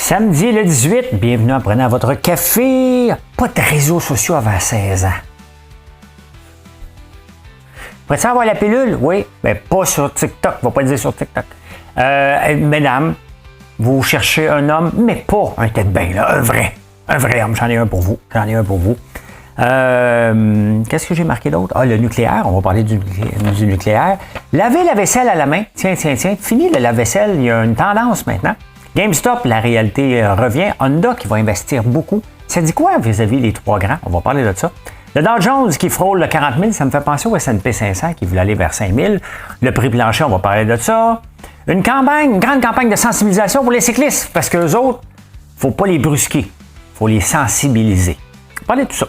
Samedi le 18, bienvenue en prenant votre café. Pas de réseaux sociaux avant 16 ans. Prêt-tu avoir la pilule? Oui, mais pas sur TikTok. On va pas le dire sur TikTok. Mesdames, vous cherchez un homme, mais pas un tête-bain, là, un vrai homme. J'en ai un pour vous. Qu'est-ce que j'ai marqué d'autre? Ah, le nucléaire. On va parler du nucléaire. Laver la vaisselle à la main. Tiens. Fini le lave-vaisselle. Il y a une tendance maintenant. GameStop, la réalité revient. Honda qui va investir beaucoup. Ça dit quoi vis-à-vis des trois grands? On va parler de ça. Le Dow Jones qui frôle le 40 000, ça me fait penser au S&P 500 qui voulait aller vers 5 000. Le prix plancher, on va parler de ça. Une grande campagne de sensibilisation pour les cyclistes, parce qu'eux autres, faut pas les brusquer. Faut les sensibiliser. Parlez de tout ça.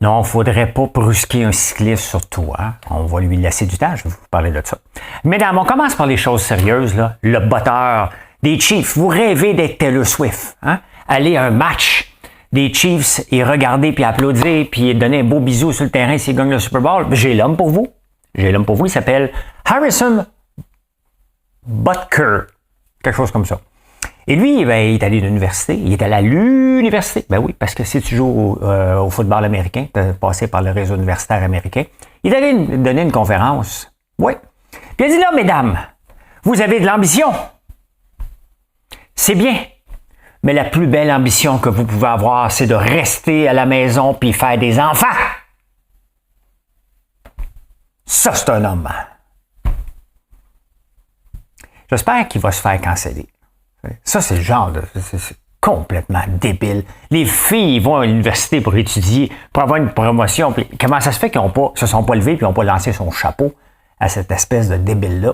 Non, il ne faudrait pas brusquer un cycliste surtout. Hein? On va lui laisser du temps, je vais vous parler de ça. Mesdames, on commence par les choses sérieuses. Là. Le batteur des Chiefs. Vous rêvez d'être Taylor Swift. Hein? Aller à un match des Chiefs et regarder, puis applaudir, puis donner un beau bisou sur le terrain s'il gagne le Super Bowl. J'ai l'homme pour vous. Il s'appelle Harrison Butker. Quelque chose comme ça. Et lui, ben, il est allé à l'université. Il est allé à l'université. Ben oui, parce que si tu joues au football américain, tu as passé par le réseau universitaire américain. Il est allé donner une conférence. Oui. Puis il a dit là, mesdames, vous avez de l'ambition. C'est bien. Mais la plus belle ambition que vous pouvez avoir, c'est de rester à la maison puis faire des enfants. Ça, c'est un homme. J'espère qu'il va se faire canceller. Ça, c'est le genre de... C'est complètement débile. Les filles vont à l'université pour étudier, pour avoir une promotion. Puis comment ça se fait qu'ils se sont pas levés et n'ont pas lancé son chapeau à cette espèce de débile-là?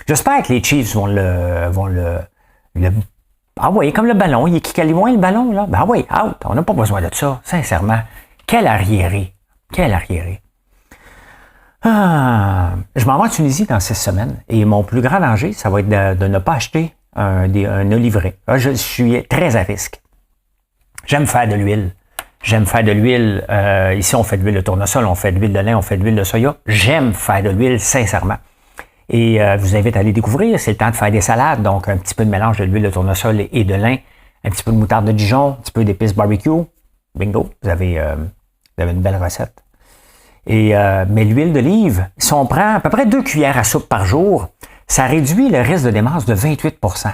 J'espère que les Chiefs vont le envoyer comme le ballon. Il est qui loin le ballon, là? Ben oui, out. On n'a pas besoin de ça, sincèrement. Quel arriéré. Je m'en vais en Tunisie dans 6 semaines. Et mon plus grand danger, ça va être de ne pas acheter un olivret. Je suis très à risque. J'aime faire de l'huile. Ici, on fait de l'huile de tournesol, on fait de l'huile de lin, on fait de l'huile de soya. J'aime faire de l'huile, sincèrement. Et je vous invite à aller découvrir. C'est le temps de faire des salades. Donc, un petit peu de mélange de l'huile de tournesol et de lin. Un petit peu de moutarde de Dijon. Un petit peu d'épices barbecue. Bingo. Vous avez une belle recette. Mais l'huile d'olive, si on prend à peu près 2 cuillères à soupe par jour, ça réduit le risque de démence de 28 %.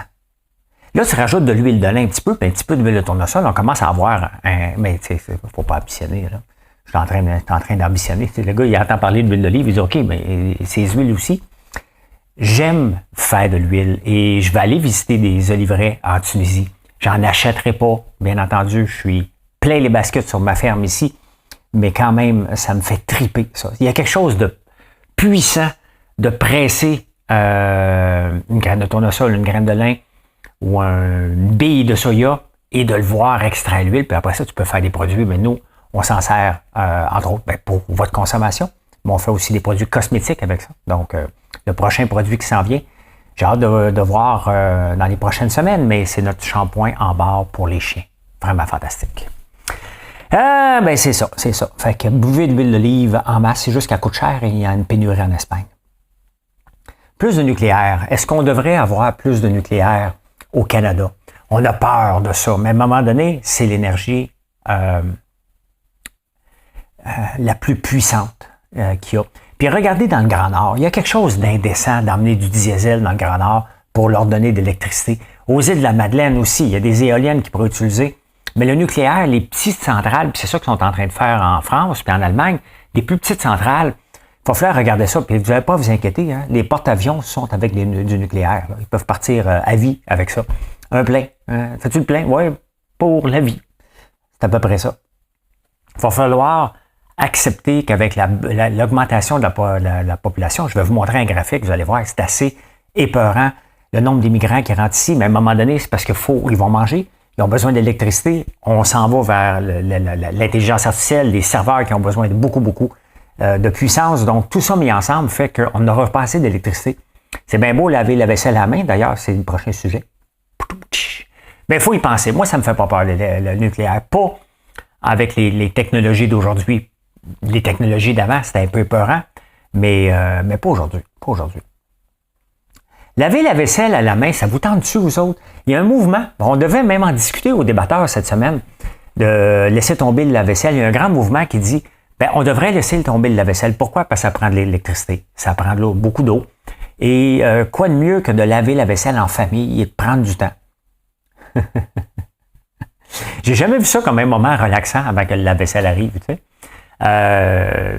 Là, tu rajoutes de l'huile de lin un petit peu d'huile de tournesol, on commence à avoir mais tu sais, faut pas ambitionner, là. Je suis en train d'ambitionner. Le gars, il entend parler d'huile d'olive, il dit OK, mais ces huiles aussi. J'aime faire de l'huile et je vais aller visiter des oliveraies en Tunisie. J'en achèterai pas, bien entendu. Je suis plein les baskets sur ma ferme ici, mais quand même, ça me fait triper, ça. Il y a quelque chose de puissant de presser une graine de tournesol, une graine de lin ou une bille de soya et de le voir extraire l'huile. Puis après ça, tu peux faire des produits. Mais nous, on s'en sert, entre autres, pour votre consommation. Mais on fait aussi des produits cosmétiques avec ça. Donc, le prochain produit qui s'en vient, j'ai hâte de voir dans les prochaines semaines, mais c'est notre shampoing en barre pour les chiens. Vraiment fantastique. Ben c'est ça. Fait que buvez de l'huile d'olive en masse, c'est juste qu'elle coûte cher et il y a une pénurie en Espagne. Plus de nucléaire. Est-ce qu'on devrait avoir plus de nucléaire au Canada? On a peur de ça, mais à un moment donné, c'est l'énergie la plus puissante qu'il y a. Puis regardez dans le Grand Nord, il y a quelque chose d'indécent d'emmener du diesel dans le Grand Nord pour leur donner de l'électricité. Aux îles de la Madeleine aussi, il y a des éoliennes qui pourraient utiliser. Mais le nucléaire, les petites centrales, puis c'est ça qu'ils sont en train de faire en France puis en Allemagne, les plus petites centrales, il va falloir regarder ça, puis vous n'allez pas vous inquiéter, hein? Les porte-avions sont avec du nucléaire. Là. Ils peuvent partir à vie avec ça. Un plein. Fais-tu le plein? Oui, pour la vie. C'est à peu près ça. Il va falloir accepter qu'avec l'augmentation de la population, je vais vous montrer un graphique, vous allez voir, c'est assez épeurant, le nombre d'immigrants qui rentrent ici, mais à un moment donné, c'est parce qu'ils vont manger, ils ont besoin d'électricité, on s'en va vers l'intelligence artificielle, les serveurs qui ont besoin de beaucoup de puissance. Donc, tout ça mis ensemble fait qu'on n'aura pas assez d'électricité. C'est bien beau laver la vaisselle à la main, d'ailleurs, c'est le prochain sujet. Mais il faut y penser. Moi, ça ne me fait pas peur, le nucléaire. Pas avec les technologies d'aujourd'hui. Les technologies d'avant, c'était un peu épeurant, mais pas aujourd'hui. Pas aujourd'hui. Laver la vaisselle à la main, ça vous tente dessus, vous autres? Il y a un mouvement. On devait même en discuter aux débatteurs cette semaine, de laisser tomber le lave-vaisselle. Il y a un grand mouvement qui dit, on devrait laisser tomber le lave-vaisselle. Pourquoi? Parce que ça prend de l'électricité. Ça prend de l'eau, beaucoup d'eau. Et quoi de mieux que de laver la vaisselle en famille et de prendre du temps? J'ai jamais vu ça comme un moment relaxant avant que le lave-vaisselle arrive, tu sais.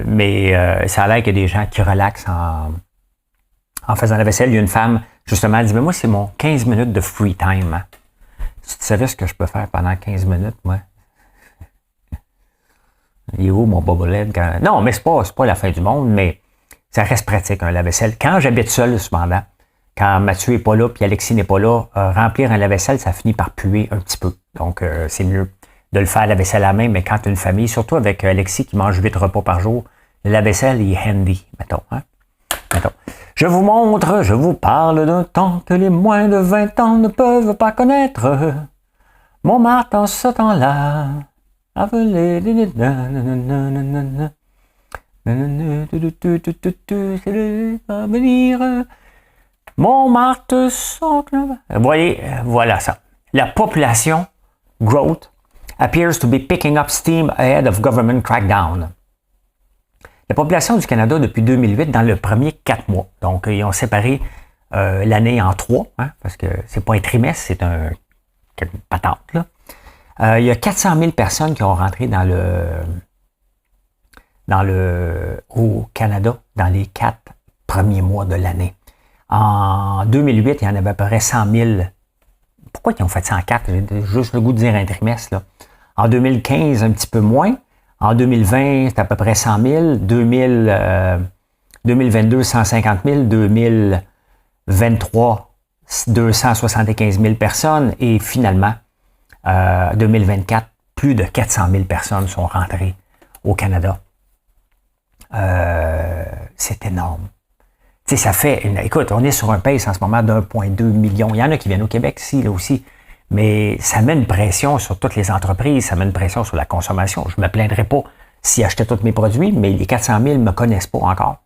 Mais ça a l'air qu'il y a des gens qui relaxent en faisant la vaisselle. Il y a une femme, justement, elle dit, mais moi, c'est mon 15 minutes de free time. Hein. Si tu savais ce que je peux faire pendant 15 minutes, moi. Il est où mon bobolette? Non, mais c'est pas la fin du monde, mais ça reste pratique, un lave-vaisselle. Quand j'habite seul, cependant, quand Mathieu n'est pas là, puis Alexis n'est pas là, remplir un lave-vaisselle, ça finit par puer un petit peu. Donc, c'est mieux de le faire la vaisselle à la main, mais quand tu as une famille, surtout avec Alexis qui mange 8 repas par jour, le lave-vaisselle est handy, mettons. Hein? Mettons. Je vous parle d'un temps que les moins de 20 ans ne peuvent pas connaître. Montmartre en ce temps-là, avalé... Montmartre, vous voyez, voilà ça. La population growth appears to be picking up steam ahead of government crackdown. La population du Canada depuis 2008, dans le premier 4 mois, donc ils ont séparé l'année en 3, hein, parce que c'est pas un trimestre, c'est une patente. Là. Il y a 400 000 personnes qui ont rentré au Canada dans les 4 premiers mois de l'année. En 2008, il y en avait à peu près 100 000. Pourquoi ils ont fait 104? J'ai juste le goût de dire un trimestre. Là. En 2015, un petit peu moins. En 2020, c'est à peu près 100 000. 2022, 150 000. 2023, 275 000 personnes. Et finalement, 2024, plus de 400 000 personnes sont rentrées au Canada. C'est énorme. Tu sais, ça fait... Écoute, on est sur un pace en ce moment d'1,2 million. Il y en a qui viennent au Québec ici, là aussi. Mais ça met une pression sur toutes les entreprises, ça met une pression sur la consommation. Je ne me plaindrais pas s'ils achetaient tous mes produits, mais les 400 000 ne me connaissent pas encore.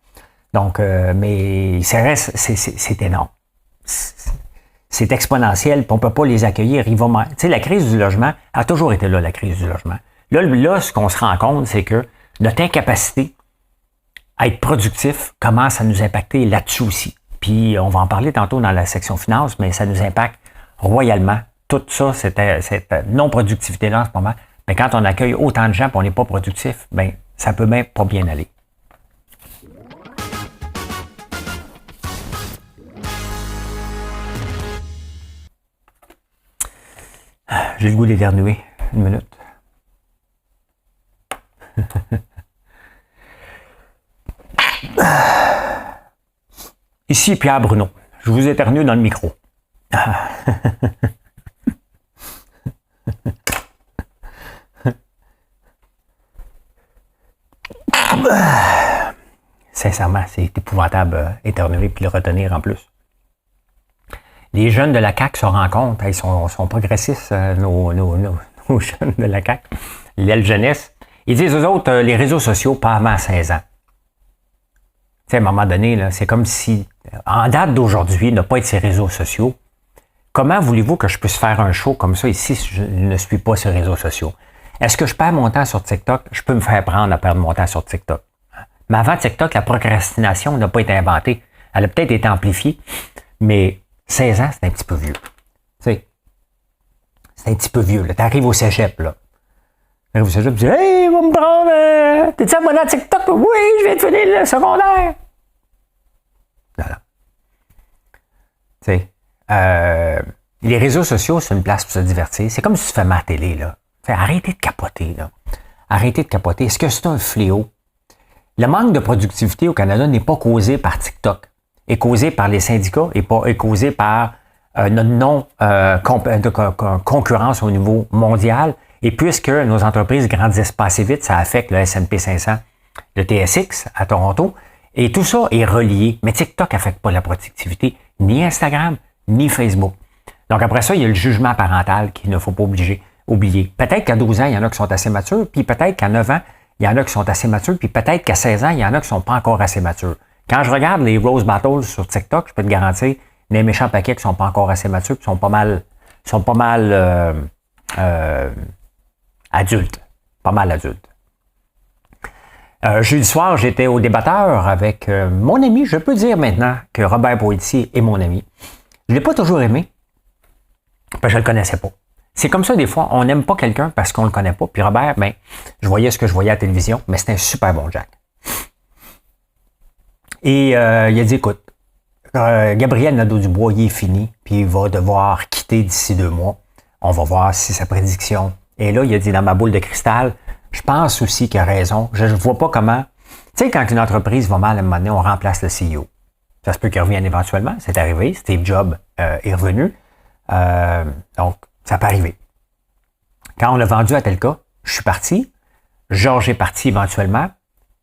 Donc, mais ça reste, c'est énorme. C'est exponentiel, puis on ne peut pas les accueillir. Tu sais, la crise du logement a toujours été là, la crise du logement. Là, ce qu'on se rend compte, c'est que notre incapacité à être productif commence à nous impacter là-dessus aussi. Puis, on va en parler tantôt dans la section finance, mais ça nous impacte royalement. Tout ça, cette non-productivité-là en ce moment, mais quand on accueille autant de gens et on n'est pas productif, bien, ça peut même pas bien aller. J'ai le goût d'éternuer. Une minute. Ici Pierre Bruno. Je vous éternue dans le micro. Sincèrement, c'est épouvantable éternuer puis le retenir en plus. Les jeunes de la CAQ se rendent compte, ils sont progressistes, nos jeunes de la CAQ, l'aile jeunesse. Ils disent aux autres, les réseaux sociaux, pas avant 16 ans. Tu sais, à un moment donné, là, c'est comme si, en date d'aujourd'hui, ne pas être ces réseaux sociaux, comment voulez-vous que je puisse faire un show comme ça ici si je ne suis pas ces réseaux sociaux? Est-ce que je perds mon temps sur TikTok? Je peux me faire prendre à perdre mon temps sur TikTok. Mais avant TikTok, la procrastination n'a pas été inventée. Elle a peut-être été amplifiée, mais 16 ans, c'est un petit peu vieux. Tu sais, c'est un petit peu vieux. Tu arrives au cégep, là. Tu arrives au cégep, tu dis « Hey, va me prendre... T'es-tu abonné à TikTok? Oui, je viens de finir le secondaire. » Voilà. Tu sais, les réseaux sociaux, c'est une place pour se divertir. C'est comme si tu fais ma télé, là. Arrêtez de capoter, là. Arrêtez de capoter. Est-ce que c'est un fléau? Le manque de productivité au Canada n'est pas causé par TikTok, est causé par les syndicats et est causé par notre concurrence au niveau mondial. Et puisque nos entreprises grandissent pas assez vite, ça affecte le S&P 500 le TSX à Toronto. Et tout ça est relié. Mais TikTok n'affecte pas la productivité, ni Instagram, ni Facebook. Donc après ça, il y a le jugement parental qu'il ne faut pas oublier. Peut-être qu'à 12 ans, il y en a qui sont assez matures, puis peut-être qu'à 9 ans, il y en a qui sont assez matures, puis peut-être qu'à 16 ans, il y en a qui ne sont pas encore assez matures. Quand je regarde les Rose Battles sur TikTok, je peux te garantir, les méchants paquets qui ne sont pas encore assez matures, qui sont pas mal adultes. Pas mal adultes. Jeudi soir, j'étais au débatteur avec mon ami. Je peux dire maintenant que Robert Boitier est mon ami. Je ne l'ai pas toujours aimé, parce que je ne le connaissais pas. C'est comme ça, des fois, on n'aime pas quelqu'un parce qu'on ne le connaît pas. Puis Robert, ben, je voyais ce que je voyais à la télévision, mais c'était un super bon Jack. Et il a dit, écoute, Gabriel Nadeau-Dubois, il est fini, puis il va devoir quitter d'ici 2 mois. On va voir si sa prédiction. Et là, il a dit, dans ma boule de cristal, je pense aussi qu'il a raison. Je ne vois pas comment. Tu sais, quand une entreprise va mal à un moment donné, on remplace le CEO. Ça se peut qu'il revienne éventuellement. C'est arrivé. Steve Jobs est revenu. Donc, ça peut arriver. Quand on l'a vendu à Telca, je suis parti. Georges est parti éventuellement.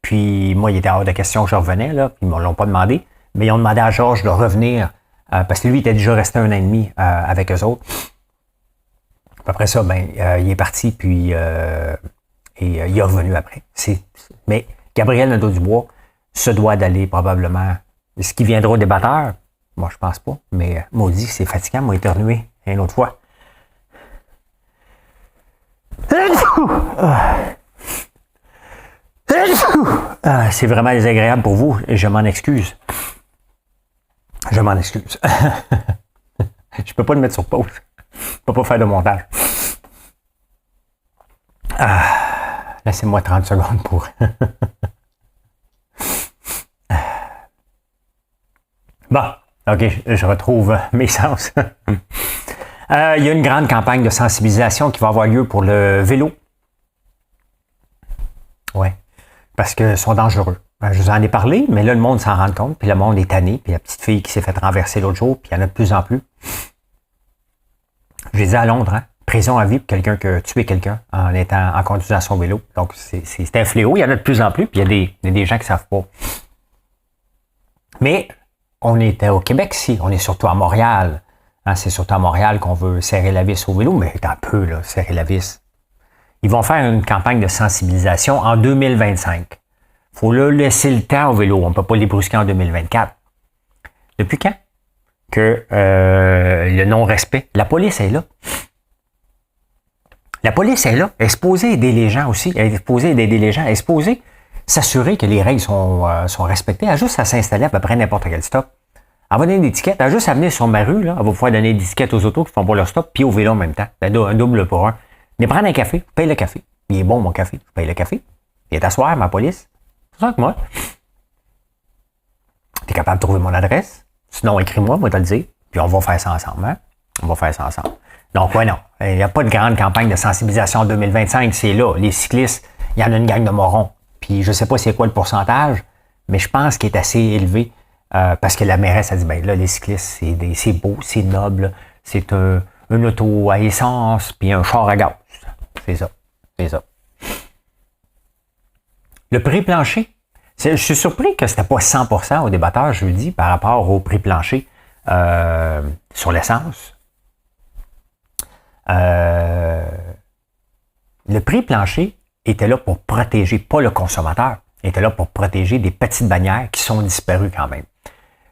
Puis, moi, il était hors de question que je revenais, là. Ils ne me l'ont pas demandé. Mais ils ont demandé à Georges de revenir parce que lui, il était déjà resté 1 an et demi avec eux autres. Après ça, il est parti, puis il est revenu après. Mais Gabriel Nadeau-Dubois se doit d'aller probablement. Est-ce qu'il viendra au débatteur? Moi, je pense pas. Mais maudit, c'est fatigant, m'a éternué une autre fois. C'est vraiment désagréable pour vous et je m'en excuse. Je m'en excuse. Je peux pas le mettre sur pause. Je peux pas faire de montage. Laissez-moi 30 secondes pour... Bon, OK, je retrouve mes sens. Il y a une grande campagne de sensibilisation qui va avoir lieu pour le vélo. Ouais, parce qu'ils sont dangereux. Je vous en ai parlé, mais là, le monde s'en rend compte, puis le monde est tanné, puis la petite fille qui s'est fait renverser l'autre jour, puis il y en a de plus en plus. J'ai dit à Londres, hein, prison à vie pour quelqu'un qui a tué quelqu'un en conduisant son vélo. Donc, c'est un fléau, il y en a de plus en plus, puis il y a des gens qui ne savent pas. Mais on était au Québec ici, on est surtout à Montréal. Hein, c'est surtout à Montréal qu'on veut serrer la vis au vélo, mais un peu, là, serrer la vis. Ils vont faire une campagne de sensibilisation en 2025. Il faut leur laisser le temps au vélo. On ne peut pas les brusquer en 2024. Depuis quand? Que le non-respect. La police est là. La police est là. Elle est supposée aider les gens aussi. Elle est supposée aider les gens. Elle est supposée s'assurer que les règles sont respectées. Elle a juste à s'installer à peu près n'importe quel stop. Elle va donner des tickets. Elle a juste à venir sur ma rue. Là. Elle va pouvoir donner des tickets aux autos qui font pas leur stop puis au vélo en même temps. Un double pour un. Mais prendre un café. Paye le café. Il est bon, mon café. Je paye le café. Il est à soir, ma police. C'est ça que moi. T'es capable de trouver mon adresse? Sinon, écris-moi, moi, te le dire. Puis on va faire ça ensemble, hein? On va faire ça ensemble. Donc, ouais, non. Il n'y a pas de grande campagne de sensibilisation en 2025. C'est là. Les cyclistes, il y en a une gang de morons. Puis je sais pas c'est quoi le pourcentage, mais je pense qu'il est assez élevé parce que la mairesse a dit, ben là, les cyclistes, c'est beau, c'est noble, c'est une auto à essence puis un char à gaz. C'est ça. C'est ça. Le prix plancher. Je suis surpris que c'était pas 100% au débatteur jeudi par rapport au prix plancher sur l'essence. Le prix plancher était là pour protéger, pas le consommateur, était là pour protéger des petites bannières qui sont disparues quand même.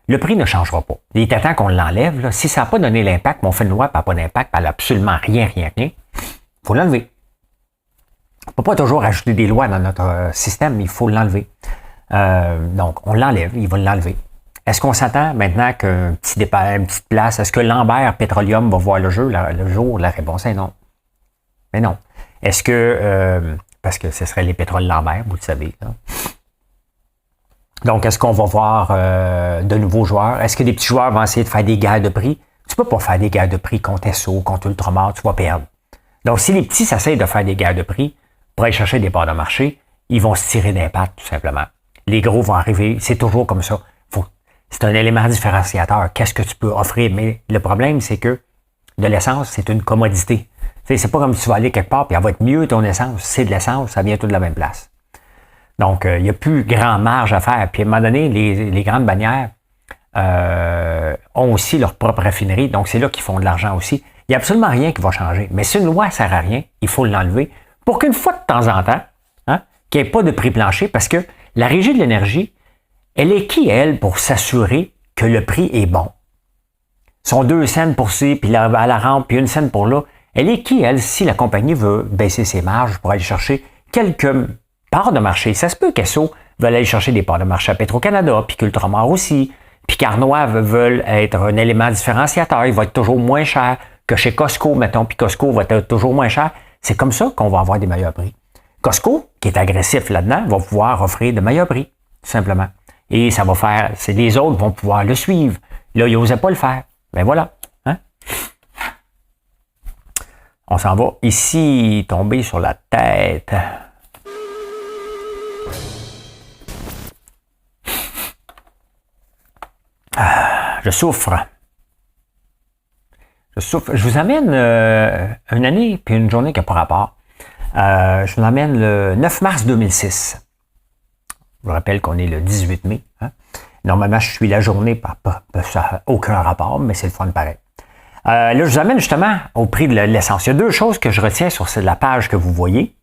Le prix ne changera pas. Il est temps qu'on l'enlève. Là. Si ça n'a pas donné l'impact, on fait une loi, pas d'impact, elle n'a absolument rien, il faut l'enlever. On ne peut pas toujours ajouter des lois dans notre système, mais il faut l'enlever. Donc, on l'enlève, il va l'enlever. Est-ce qu'on s'attend maintenant qu'un petit départ, une petite place, est-ce que Lambert Petroleum va voir le jour? La réponse est non. Mais non. Est-ce que, parce que ce serait les pétroles Lambert, vous le savez. Là. Donc, est-ce qu'on va voir de nouveaux joueurs? Est-ce que des petits joueurs vont essayer de faire des guerres de prix? Tu ne peux pas faire des guerres de prix contre Esso, contre Ultramar, tu vas perdre. Donc, si les petits s'essayent de faire des guerres de prix pour aller chercher des parts de marché, ils vont se tirer d'impact, tout simplement. Les gros vont arriver, c'est toujours comme ça. C'est un élément différenciateur. Qu'est-ce que tu peux offrir? Mais le problème, c'est que de l'essence, c'est une commodité. C'est pas comme si tu vas aller quelque part et elle va être mieux ton essence. C'est de l'essence, ça vient tout de la même place. Donc, il n'y a plus grand marge à faire. Puis à un moment donné, les grandes bannières ont aussi leur propre raffinerie. Donc, c'est là qu'ils font de l'argent aussi. Il n'y a absolument rien qui va changer. Mais si une loi ne sert à rien, il faut l'enlever pour qu'une fois de temps en temps, hein, qu'il n'y ait pas de prix plancher, parce que la Régie de l'énergie, elle est qui, elle, pour s'assurer que le prix est bon? Son 2 cents pour ci, puis à la rampe, puis 1 cent pour là. Elle est qui, elle, si la compagnie veut baisser ses marges pour aller chercher quelques parts de marché? Ça se peut qu'Esso veuille aller chercher des parts de marché à Petro-Canada, puis qu'Ultramar aussi, puis qu'Arnois veulent être un élément différenciateur. Il va être toujours moins cher que chez Costco, mettons, puis Costco va être toujours moins cher. C'est comme ça qu'on va avoir des meilleurs prix. Costco, qui est agressif là-dedans, va pouvoir offrir de meilleurs prix, tout simplement. Et ça va faire, c'est les autres vont pouvoir le suivre. Là, ils n'osaient pas le faire. Ben voilà. Hein? On s'en va ici, tomber sur la tête. Je souffre. Je vous amène une année puis une journée qui n'a pas rapport. Je vous amène le 9 mars 2006. Je vous rappelle qu'on est le 18 mai. Hein? Normalement, je suis la journée, ça n'a aucun rapport, mais c'est le fun pareil. Là, je vous amène justement au prix de l'essence. Il y a deux choses que je retiens sur la page que vous voyez.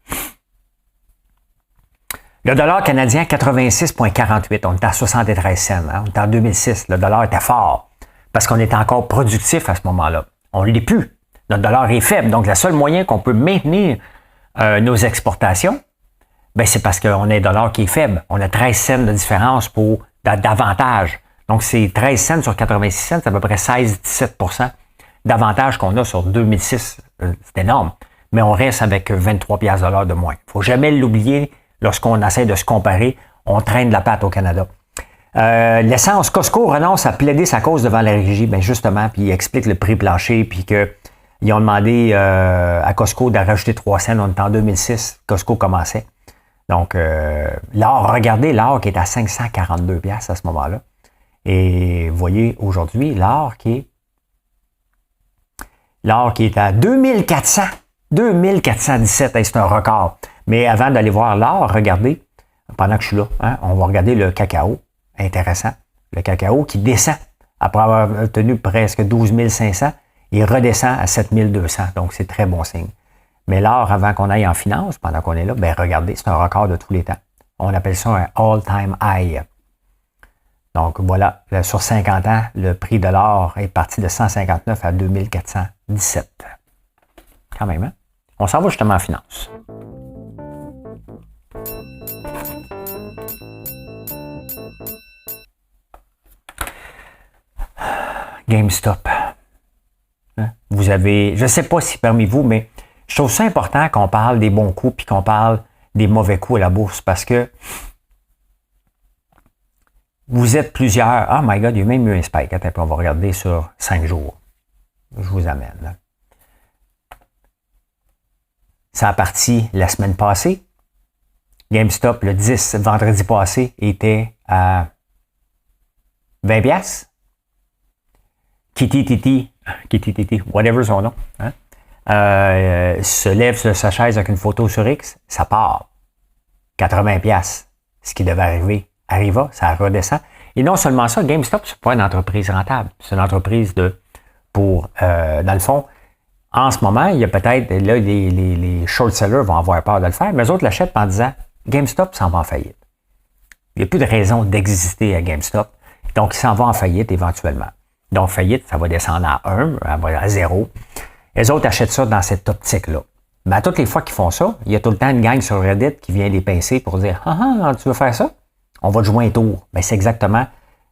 Le dollar canadien, 86,48. On était à 73 cents. Hein? On était en 2006. Le dollar était fort parce qu'on était encore productif à ce moment-là. On ne l'est plus. Notre dollar est faible. Donc, le seul moyen qu'on peut maintenir nos exportations, ben, c'est parce qu'on a un dollar qui est faible. On a 13 cents de différence pour d'avantage. Donc, c'est 13 cents sur 86 cents, c'est à peu près 16-17% d'avantage qu'on a sur 2006. C'est énorme. Mais on reste avec 23 $ de moins. Il ne faut jamais l'oublier lorsqu'on essaie de se comparer. On traîne de la patte au Canada. L'essence, Costco renonce à plaider sa cause devant la régie, ben justement, puis il explique le prix plancher, puis qu'ils ont demandé à Costco de rajouter 3 cents. On est en 2006, Costco commençait. Donc, l'or, regardez l'or qui est à 542 $ à ce moment-là. Et vous voyez aujourd'hui l'or qui est à 2400. 2417, c'est un record. Mais avant d'aller voir l'or, regardez, pendant que je suis là, hein, on va regarder le cacao. Intéressant. Le cacao qui descend après avoir obtenu presque 12 500, il redescend à 7 200. Donc, c'est très bon signe. Mais l'or, avant qu'on aille en finance, pendant qu'on est là, ben regardez, c'est un record de tous les temps. On appelle ça un all-time high. Donc, voilà, sur 50 ans, le prix de l'or est parti de 159 à 2417. Quand même, hein? On s'en va justement en finance. GameStop. Hein? Vous avez, je ne sais pas si parmi vous, mais je trouve ça important qu'on parle des bons coups puis qu'on parle des mauvais coups à la bourse parce que vous êtes plusieurs. Oh my God, il y a même eu un spike. Attends, on va regarder sur 5 jours. Je vous amène. Là. Ça a parti la semaine passée. GameStop, le 10, vendredi passé, était à 20 $. Kitty, whatever son nom, hein? Se lève sur sa chaise avec une photo sur X, ça part. 80 $. Ce qui devait arriver, arriva, ça redescend. Et non seulement ça, GameStop, c'est pas une entreprise rentable. C'est une entreprise dans le fond, en ce moment, il y a peut-être, là, les short sellers vont avoir peur de le faire, mais eux autres l'achètent en disant, GameStop s'en va en faillite. Il n'y a plus de raison d'exister à GameStop. Donc, il s'en va en faillite éventuellement. Donc, faillite, ça va descendre à 1, à 0. Les autres achètent ça dans cette optique-là. Mais à toutes les fois qu'ils font ça, il y a tout le temps une gang sur Reddit qui vient les pincer pour dire « Ah, tu veux faire ça? On va te jouer un tour. » Ben, c'est exactement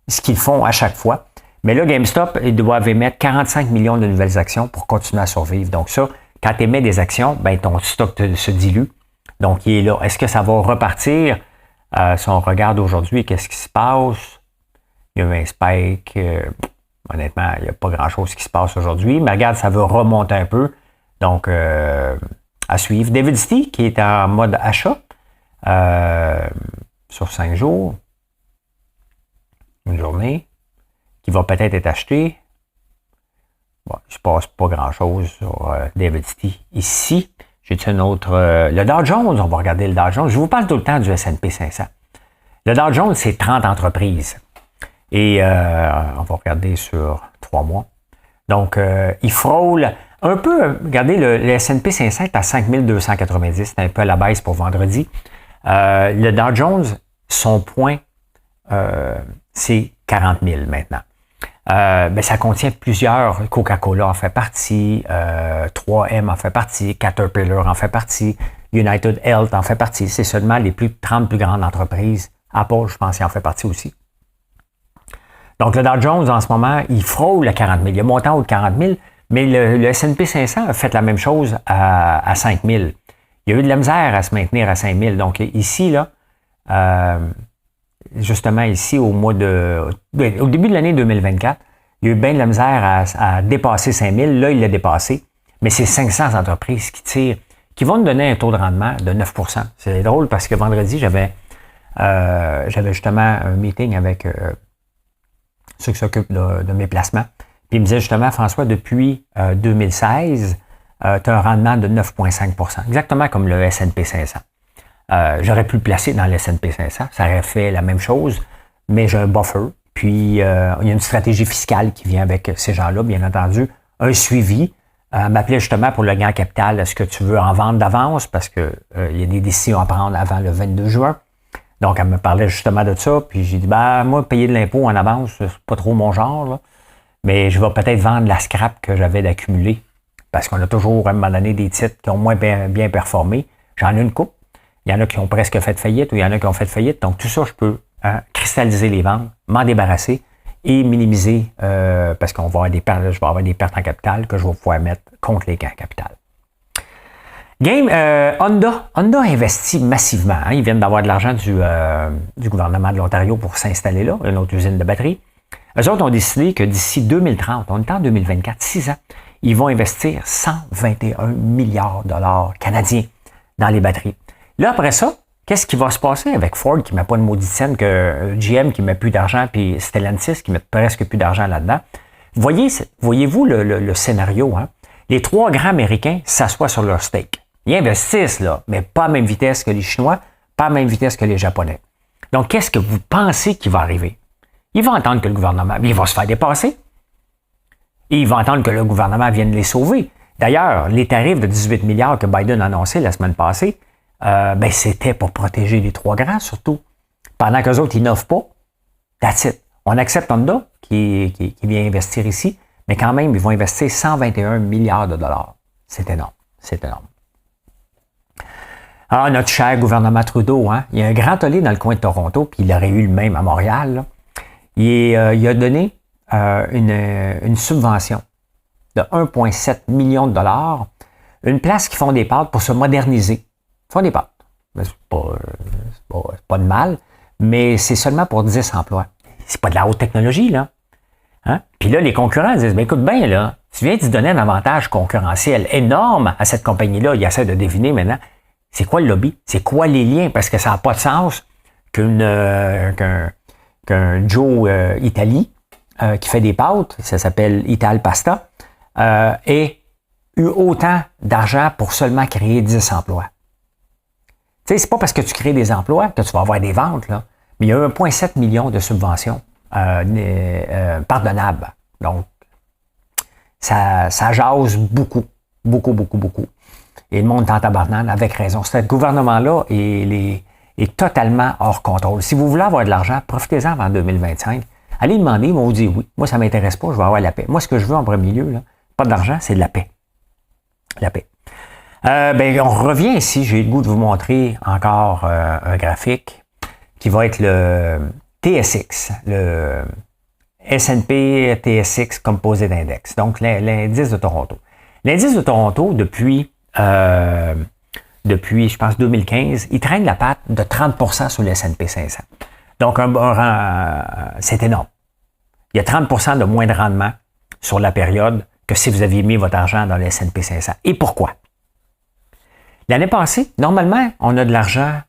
ce qu'ils font à chaque fois. Mais là, GameStop, ils doivent émettre 45 millions de nouvelles actions pour continuer à survivre. Donc ça, quand tu émets des actions, ben, ton stock se dilue. Donc, il est là. Est-ce que ça va repartir? Si on regarde aujourd'hui, qu'est-ce qui se passe? Il y a un spike. Honnêtement, il n'y a pas grand-chose qui se passe aujourd'hui. Mais regarde, ça veut remonter un peu. Donc, à suivre. Davidity, qui est en mode achat sur 5 jours. Une journée. Qui va peut-être être acheté. Bon, il ne se passe pas grand-chose sur Davidity ici. J'ai-tu un autre? Le Dow Jones, on va regarder le Dow Jones. Je vous parle tout le temps du S&P 500. Le Dow Jones, c'est 30 entreprises. Et on va regarder sur 3 mois. Donc, il frôle un peu, regardez, le S&P 500 est à 5290, c'est un peu à la baisse pour vendredi. Le Dow Jones, son point, c'est 40 000 maintenant. Ça contient plusieurs. Coca-Cola en fait partie, 3M en fait partie, Caterpillar en fait partie, United Health en fait partie. C'est seulement les 30 plus grandes entreprises. Apple, je pense, il en fait partie aussi. Donc, le Dow Jones, en ce moment, il frôle le 40 000. Il y a montant haut de 40 000, mais le S&P 500 a fait la même chose à 5 000. Il y a eu de la misère à se maintenir à 5 000. Donc, ici, là, justement, ici, au début de l'année 2024, il y a eu bien de la misère à dépasser 5 000. Là, il l'a dépassé. Mais c'est 500 entreprises qui vont nous donner un taux de rendement de 9 %. C'est drôle parce que vendredi, j'avais justement un meeting avec ceux qui s'occupent de mes placements. Puis il me disait justement, François, depuis 2016, tu as un rendement de 9,5 %, exactement comme le S&P 500. J'aurais pu le placer dans le S&P 500, ça aurait fait la même chose, mais j'ai un buffer. Puis il y a une stratégie fiscale qui vient avec ces gens-là, bien entendu, un suivi. M'appelait justement pour le gain en capital, est-ce que tu veux en vendre d'avance? Parce que il y a des décisions à prendre avant le 22 juin. Donc, elle me parlait justement de ça, puis j'ai dit, moi, payer de l'impôt en avance, c'est pas trop mon genre, là. Mais je vais peut-être vendre la scrap que j'avais d'accumuler, parce qu'on a toujours, à un moment donné, des titres qui ont moins bien performé. J'en ai une coupe. Il y en a qui ont presque fait faillite, ou il y en a qui ont fait faillite. Donc, tout ça, je peux cristalliser les ventes, m'en débarrasser et minimiser, parce qu'on va avoir des pertes, je vais avoir des pertes en capital que je vais pouvoir mettre contre les gains en capital. Honda investit massivement. Hein. Ils viennent d'avoir de l'argent du gouvernement de l'Ontario pour s'installer là, une autre usine de batterie. Eux autres ont décidé que d'ici 2030, on est en 2024, 6 ans, ils vont investir 121 milliards de dollars canadiens dans les batteries. Là, après ça, qu'est-ce qui va se passer avec Ford qui ne met pas de maudite scène, que GM qui ne met plus d'argent, puis Stellantis qui ne met presque plus d'argent là-dedans? Voyez-vous le scénario? Hein? Les 3 grands Américains s'assoient sur leur steak. Ils investissent, là, mais pas à la même vitesse que les Chinois, pas à la même vitesse que les Japonais. Donc, qu'est-ce que vous pensez qui va arriver? Ils vont entendre que le gouvernement, il va se faire dépasser. Et ils vont entendre que le gouvernement vienne les sauver. D'ailleurs, les tarifs de 18 milliards que Biden a annoncé la semaine passée, c'était pour protéger les 3 grands, surtout. Pendant qu'eux autres, ils n'offrent pas, that's it. On accepte Honda qui vient investir ici, mais quand même, ils vont investir 121 milliards de dollars. C'est énorme. C'est énorme. Ah, notre cher gouvernement Trudeau, hein, il y a un grand tollé dans le coin de Toronto, puis il aurait eu le même à Montréal. Là. Il a donné une subvention de 1,7 million de dollars, une place qui font des pâtes pour se moderniser. Ils font des pâtes. C'est pas de mal, mais c'est seulement pour 10 emplois. C'est pas de la haute technologie, là. Hein? Puis là, les concurrents disent, écoute bien, là, tu viens de donner un avantage concurrentiel énorme à cette compagnie-là. Ils essaient de deviner maintenant. C'est quoi le lobby? C'est quoi les liens? Parce que ça n'a pas de sens qu'un Joe Italie qui fait des pâtes, ça s'appelle Ital Pasta, ait eu autant d'argent pour seulement créer 10 emplois. Tu sais, c'est pas parce que tu crées des emplois que tu vas avoir des ventes, là. Mais il y a 1,7 million de subventions pardonnables. Donc, ça jase beaucoup. Et le monde est en tabarnak avec raison. Ce gouvernement-là est totalement hors contrôle. Si vous voulez avoir de l'argent, profitez-en avant 2025. Allez demander, ils vont vous dire oui. Moi, ça ne m'intéresse pas, je vais avoir la paix. Moi, ce que je veux en premier lieu, là, pas de l'argent, c'est de la paix. La paix. On revient ici. J'ai le goût de vous montrer encore un graphique qui va être le TSX, le S&P TSX Composite Index, donc l'indice de Toronto. L'indice de Toronto, depuis, je pense, 2015, il traîne la patte de 30% sur le S&P 500. Donc, c'est énorme. Il y a 30% de moins de rendement sur la période que si vous aviez mis votre argent dans le S&P 500. Et pourquoi? L'année passée, normalement, on a de l'argent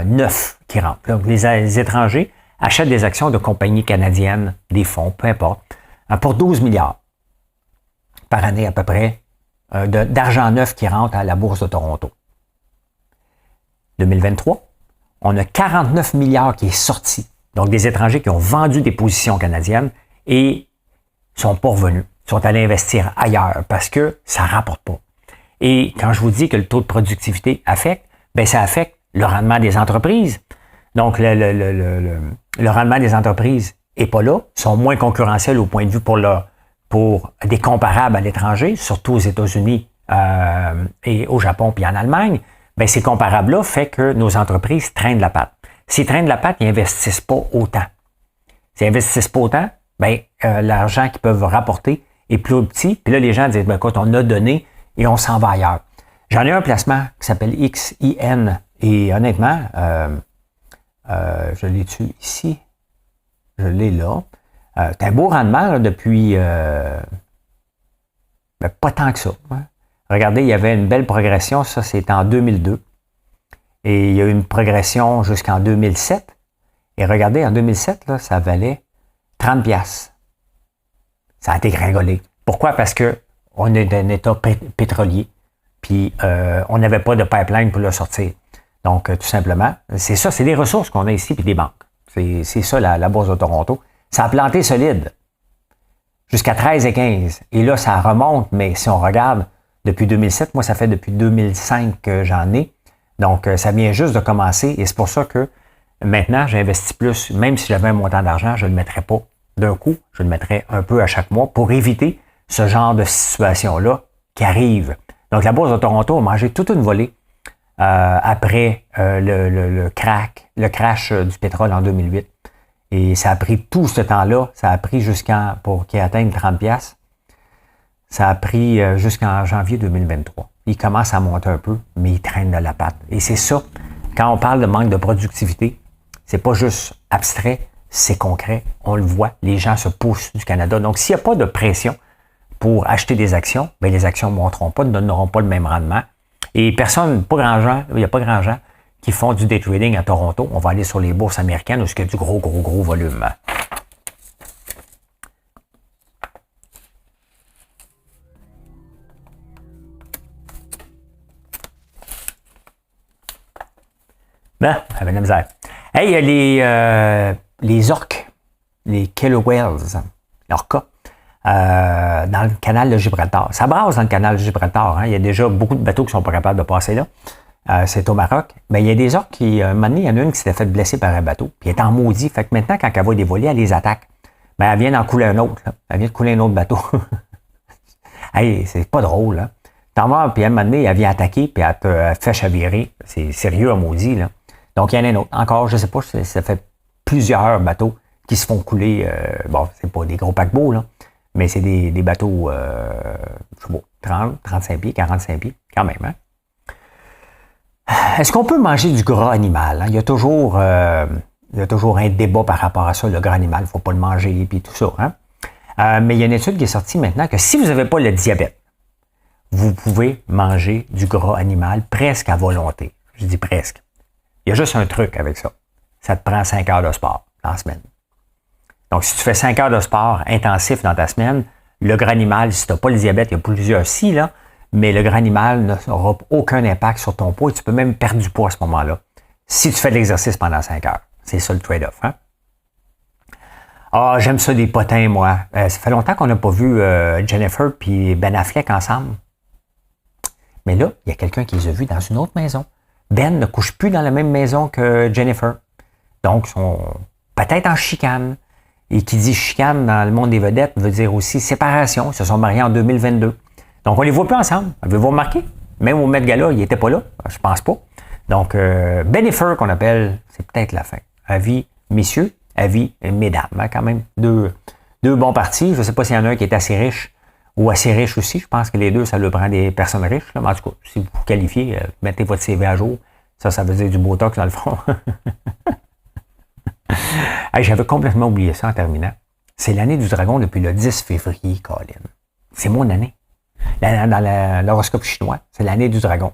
neuf qui rentre. Donc, les étrangers achètent des actions de compagnies canadiennes, des fonds, peu importe, pour 12 milliards par année à peu près. d'argent neuf qui rentre à la Bourse de Toronto. 2023, on a 49 milliards qui est sorti. Donc, des étrangers qui ont vendu des positions canadiennes et sont pas revenus, sont allés investir ailleurs parce que ça ne rapporte pas. Et quand je vous dis que le taux de productivité affecte, ben ça affecte le rendement des entreprises. Donc, le rendement des entreprises n'est pas là, sont moins concurrentiels au point de vue pour des comparables à l'étranger, surtout aux États-Unis et au Japon puis en Allemagne. Ben ces comparables-là fait que nos entreprises traînent la patte. S'ils traînent la patte, ils n'investissent pas autant. S'ils n'investissent pas autant, ben l'argent qu'ils peuvent rapporter est plus petit. Puis là, les gens disent, ben écoute, on a donné et on s'en va ailleurs. J'en ai un placement qui s'appelle XIN. Et honnêtement, je l'ai-tu ici? Je l'ai là. C'est un beau rendement là, depuis ben, pas tant que ça. Hein. Regardez, il y avait une belle progression. Ça, c'était en 2002. Et il y a eu une progression jusqu'en 2007. Et regardez, en 2007, là, ça valait 30 piastres. Ça a été gringolé. Pourquoi? Parce que on est un État pétrolier. Puis on n'avait pas de pipeline pour le sortir. Donc, tout simplement, c'est ça, c'est des ressources qu'on a ici, puis des banques. C'est ça, la Bourse de Toronto. Ça a planté solide jusqu'à 13 et 15. Et là, ça remonte, mais si on regarde depuis 2007, moi, ça fait depuis 2005 que j'en ai. Donc, ça vient juste de commencer et c'est pour ça que maintenant, j'investis plus. Même si j'avais un montant d'argent, je ne le mettrais pas d'un coup. Je le mettrais un peu à chaque mois pour éviter ce genre de situation-là qui arrive. Donc, la Bourse de Toronto a mangé toute une volée après le crash du pétrole en 2008. Et ça a pris tout ce temps-là. Ça a pris pour qu'il atteigne 30 piastres. Ça a pris jusqu'en janvier 2023. Il commence à monter un peu, mais il traîne de la patte. Et c'est ça, quand on parle de manque de productivité, c'est pas juste abstrait, c'est concret. On le voit, les gens se poussent du Canada. Donc, s'il n'y a pas de pression pour acheter des actions, bien, les actions ne monteront pas, ne donneront pas le même rendement. Et personne, il n'y a pas grand gens qui font du day trading à Toronto. On va aller sur les bourses américaines où il y a du gros volume. Ben, avec la misère. Hey, il y a les orques, les killer whales, l'orca, dans le canal de Gibraltar. Ça brasse dans le canal de Gibraltar. Hein. Il y a déjà beaucoup de bateaux qui ne sont pas capables de passer là. C'est au Maroc. Mais il y a des orques qui, un moment donné, il y en a une qui s'était fait blesser par un bateau. Puis elle est en maudit. Fait que maintenant, quand elle voit des volets, elle les attaque. Ben, elle vient d'en couler un autre. Là. Elle vient de couler un autre bateau. Hey, c'est pas drôle. Hein. T'en vas, puis à un moment donné, elle vient attaquer, puis elle te fait chavirer. C'est sérieux, un maudit, là. Donc, il y en a un autre. Encore, je sais pas, ça fait plusieurs bateaux qui se font couler. Bon, c'est pas des gros paquebots, là, mais c'est des bateaux, je sais pas, 30, 35 pieds, 45 pieds, quand même, hein. Est-ce qu'on peut manger du gras animal? Hein? Il y a toujours un débat par rapport à ça, le gras animal, il ne faut pas le manger, puis tout ça, hein. Mais il y a une étude qui est sortie maintenant que si vous n'avez pas le diabète, vous pouvez manger du gras animal presque à volonté. Je dis presque. Il y a juste un truc avec ça. Ça te prend 5 heures de sport dans la semaine. Donc, si tu fais 5 heures de sport intensif dans ta semaine, le gras animal, si tu n'as pas le diabète, il y a plusieurs si, là, mais le gras animal n'aura aucun impact sur ton poids et tu peux même perdre du poids à ce moment-là si tu fais de l'exercice pendant 5 heures. C'est ça le trade-off, hein? Ah, j'aime ça des potins, moi. Ça fait longtemps qu'on n'a pas vu Jennifer et Ben Affleck ensemble. Mais là, il y a quelqu'un qui les a vus dans une autre maison. Ben ne couche plus dans la même maison que Jennifer. Donc, ils sont peut-être en chicane. Et qui dit chicane dans le monde des vedettes veut dire aussi séparation. Ils se sont mariés en 2022. Donc, on les voit plus ensemble. Avez-vous remarqué? Même au Met Gala, il n'était pas là. Je pense pas. Donc, Bennifer, qu'on appelle, c'est peut-être la fin. Avis, messieurs. Avis, mesdames. Hein, quand même, deux bons partis. Je ne sais pas s'il y en a un qui est assez riche ou assez riche aussi. Je pense que les deux, ça le prend des personnes riches. Là. Mais en tout cas, si vous vous qualifiez, mettez votre CV à jour. Ça veut dire du Botox dans le fond. Hey, j'avais complètement oublié ça en terminant. C'est l'année du dragon depuis le 10 février, Colin. C'est mon année. Dans l'horoscope chinois, c'est l'année du dragon.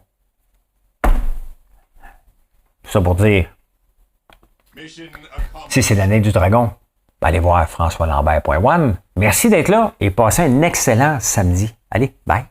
Tout ça pour dire, si c'est l'année du dragon, allez voir françoislambert.one. Merci d'être là et passez un excellent samedi. Allez, bye.